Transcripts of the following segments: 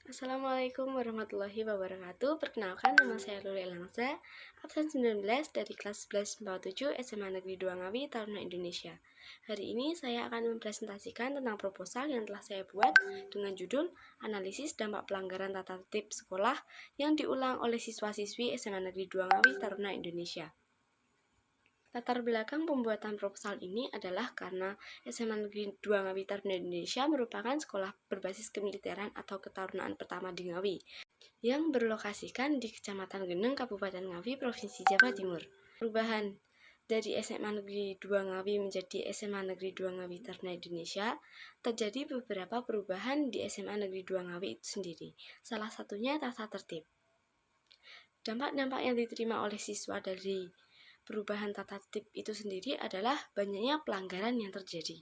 Assalamualaikum warahmatullahi wabarakatuh. Perkenalkan, nama saya Luli Elangsa, absen 19 dari kelas 1147 SMA Negeri 2 Ngawi, Taruna Indonesia. Hari ini saya akan mempresentasikan tentang proposal yang telah saya buat dengan judul Analisis Dampak Pelanggaran Tata Tertib Sekolah yang diulang oleh siswa-siswi SMA Negeri 2 Ngawi, Taruna Indonesia. Latar belakang pembuatan proposal ini adalah karena SMA Negeri 2 Ngawi Taruna Indonesia merupakan sekolah berbasis kemiliteran atau ketarunaan pertama di Ngawi yang berlokasikan di Kecamatan Geneng, Kabupaten Ngawi, Provinsi Jawa Timur. Perubahan dari SMA Negeri 2 Ngawi menjadi SMA Negeri 2 Ngawi Taruna Indonesia, terjadi beberapa perubahan di SMA Negeri 2 Ngawi itu sendiri. Salah satunya tata tertib. Dampak-dampak yang diterima oleh siswa dari perubahan tata tertib itu sendiri adalah banyaknya pelanggaran yang terjadi.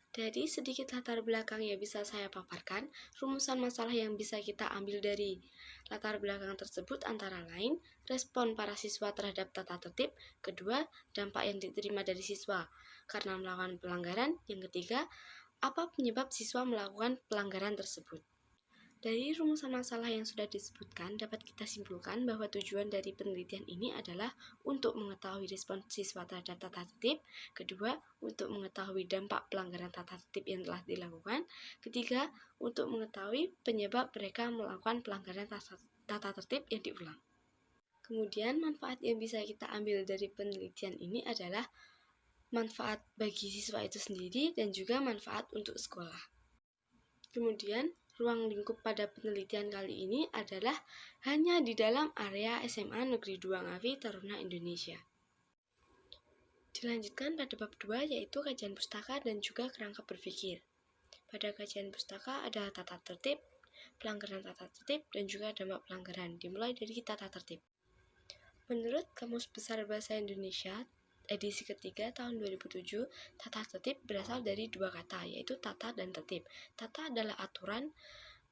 Dari sedikit latar belakang yang bisa saya paparkan, rumusan masalah yang bisa kita ambil dari latar belakang tersebut antara lain, respon para siswa terhadap tata tertib, kedua, dampak yang diterima dari siswa karena melakukan pelanggaran, yang ketiga, apa penyebab siswa melakukan pelanggaran tersebut. Dari rumusan masalah yang sudah disebutkan, dapat kita simpulkan bahwa tujuan dari penelitian ini adalah untuk mengetahui respon siswa terhadap tata tertib, kedua, untuk mengetahui dampak pelanggaran tata tertib yang telah dilakukan, ketiga, untuk mengetahui penyebab mereka melakukan pelanggaran tata tertib yang diulang. Kemudian, manfaat yang bisa kita ambil dari penelitian ini adalah manfaat bagi siswa itu sendiri dan juga manfaat untuk sekolah. Kemudian, ruang lingkup pada penelitian kali ini adalah hanya di dalam area SMA Negeri 2 Ngawi Taruna Indonesia. Dilanjutkan pada bab 2 yaitu kajian pustaka dan juga kerangka berpikir. Pada kajian pustaka ada tata tertib, pelanggaran tata tertib, dan juga dampak pelanggaran, dimulai dari tata tertib. Menurut Kamus Besar Bahasa Indonesia, edisi ketiga tahun 2007, tata tertib berasal dari dua kata, yaitu tata dan tertib. Tata adalah aturan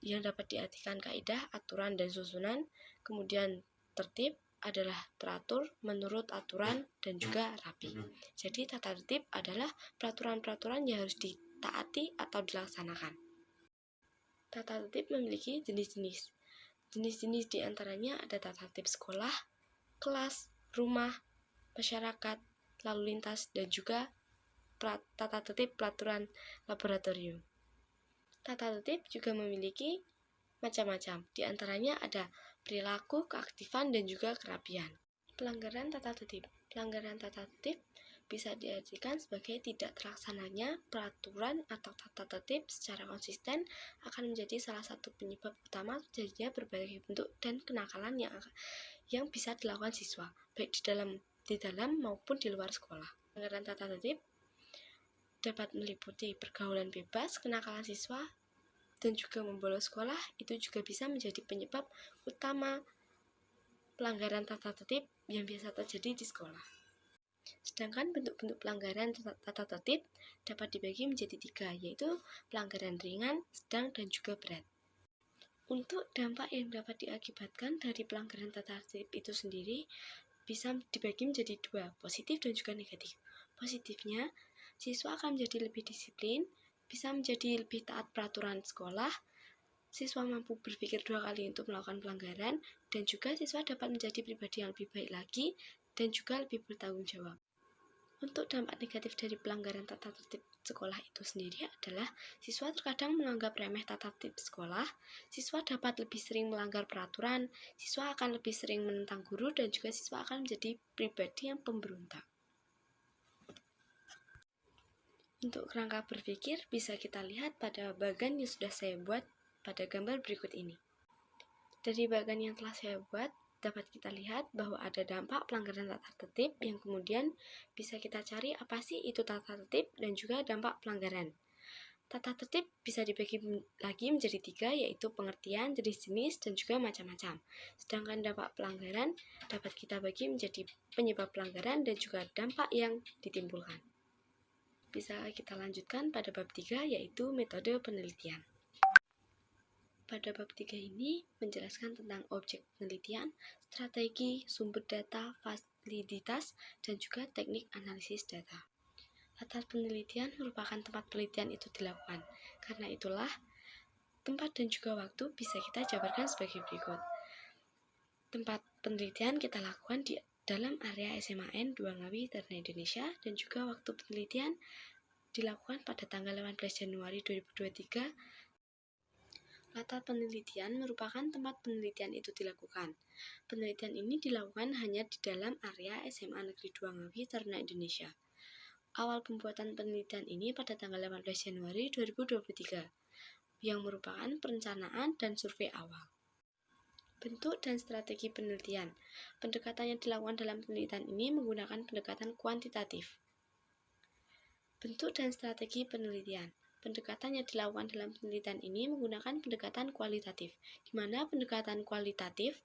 yang dapat diartikan kaidah, aturan, dan susunan. Kemudian tertib adalah teratur, menurut aturan, dan juga rapi. Jadi tata tertib adalah peraturan-peraturan yang harus ditaati atau dilaksanakan. Tata tertib memiliki jenis-jenis. Jenis-jenis diantaranya ada tata tertib sekolah, kelas, rumah, masyarakat, lalu lintas, dan juga tata tertib pelaturan laboratorium. Tata tertib juga memiliki macam-macam, di antaranya ada perilaku, keaktifan, dan juga kerapian. Pelanggaran tata tertib. Pelanggaran tata tertib bisa diartikan sebagai tidak terlaksananya peraturan atau tata tertib secara konsisten akan menjadi salah satu penyebab utama terjadinya berbagai bentuk dan kenakalan yang bisa dilakukan siswa, baik di dalam maupun di luar sekolah. Pelanggaran tata tertib dapat meliputi pergaulan bebas, kenakalan siswa, dan juga membolos sekolah. Itu juga bisa menjadi penyebab utama pelanggaran tata tertib yang biasa terjadi di sekolah. Sedangkan bentuk-bentuk pelanggaran tata tertib dapat dibagi menjadi 3, yaitu pelanggaran ringan, sedang, dan juga berat. Untuk dampak yang dapat diakibatkan dari pelanggaran tata tertib itu sendiri bisa dibagi menjadi 2, positif dan juga negatif. Positifnya, siswa akan menjadi lebih disiplin, bisa menjadi lebih taat peraturan sekolah, siswa mampu berpikir 2 kali untuk melakukan pelanggaran, dan juga siswa dapat menjadi pribadi yang lebih baik lagi dan juga lebih bertanggung jawab. Untuk dampak negatif dari pelanggaran tata tertib sekolah itu sendiri adalah siswa terkadang menganggap remeh tata tertib sekolah, siswa dapat lebih sering melanggar peraturan, siswa akan lebih sering menentang guru, dan juga siswa akan menjadi pribadi yang pemberontak. Untuk kerangka berpikir bisa kita lihat pada bagan yang sudah saya buat pada gambar berikut ini. Dari bagan yang telah saya buat, dapat kita lihat bahwa ada dampak pelanggaran tata tertib yang kemudian bisa kita cari apa sih itu tata tertib dan juga dampak pelanggaran. Tata tertib bisa dibagi lagi menjadi 3, yaitu pengertian, jenis-jenis, dan juga macam-macam. Sedangkan dampak pelanggaran dapat kita bagi menjadi penyebab pelanggaran dan juga dampak yang ditimbulkan. Bisa kita lanjutkan pada bab 3, yaitu metode penelitian. Pada bab 3 ini menjelaskan tentang objek penelitian, strategi, sumber data, validitas, dan juga teknik analisis data. Latar penelitian merupakan tempat penelitian itu dilakukan. Karena itulah, Tempat dan juga waktu bisa kita jabarkan sebagai berikut. Tempat penelitian kita lakukan di dalam area SMAN 2 Ngawi Ternate Indonesia, dan juga waktu penelitian dilakukan pada tanggal 18 Januari 2023. Latar penelitian merupakan tempat penelitian itu dilakukan. Penelitian ini dilakukan hanya di dalam area SMA Negeri 2 Ngawi Ternate Indonesia. Awal pembuatan penelitian ini pada tanggal 18 Januari 2023. Yang merupakan perencanaan dan survei awal. Bentuk dan strategi penelitian. Pendekatan yang dilakukan dalam penelitian ini menggunakan pendekatan kuantitatif. Bentuk dan strategi penelitian. Pendekatan yang dilakukan dalam penelitian ini menggunakan pendekatan kualitatif, di mana pendekatan kualitatif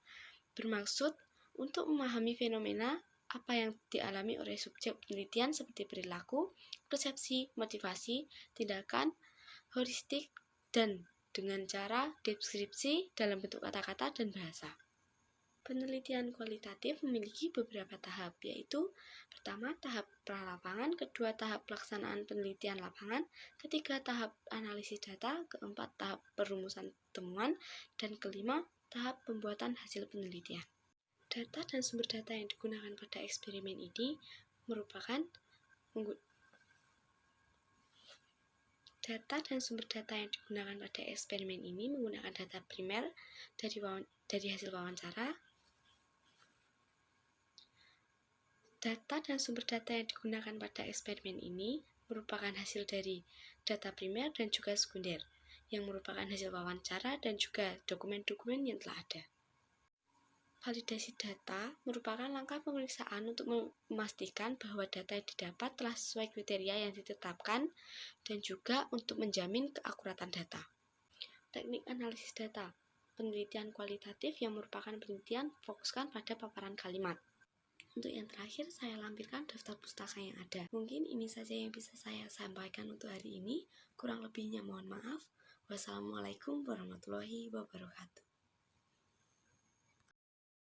bermaksud untuk memahami fenomena apa yang dialami oleh subjek penelitian seperti perilaku, persepsi, motivasi, tindakan, heuristik, dan dengan cara deskripsi dalam bentuk kata-kata dan bahasa. Penelitian kualitatif memiliki beberapa tahap, yaitu pertama tahap pralapangan, kedua tahap pelaksanaan penelitian lapangan, ketiga tahap analisis data, keempat tahap perumusan temuan, dan kelima tahap pembuatan hasil penelitian. Data dan sumber data yang digunakan pada eksperimen ini merupakan Data dan sumber data yang digunakan pada eksperimen ini menggunakan data primer dari hasil wawancara. Data dan sumber data yang digunakan pada eksperimen ini merupakan hasil dari data primer dan juga sekunder, yang merupakan hasil wawancara dan juga dokumen-dokumen yang telah ada. Validasi data merupakan langkah pemeriksaan untuk memastikan bahwa data yang didapat telah sesuai kriteria yang ditetapkan dan juga untuk menjamin keakuratan data. Teknik analisis data. Penelitian kualitatif yang merupakan penelitian fokuskan pada paparan kalimat. Untuk yang terakhir, saya lampirkan daftar pustaka yang ada. Mungkin ini saja yang bisa saya sampaikan untuk hari ini. Kurang lebihnya mohon maaf. Wassalamualaikum warahmatullahi wabarakatuh.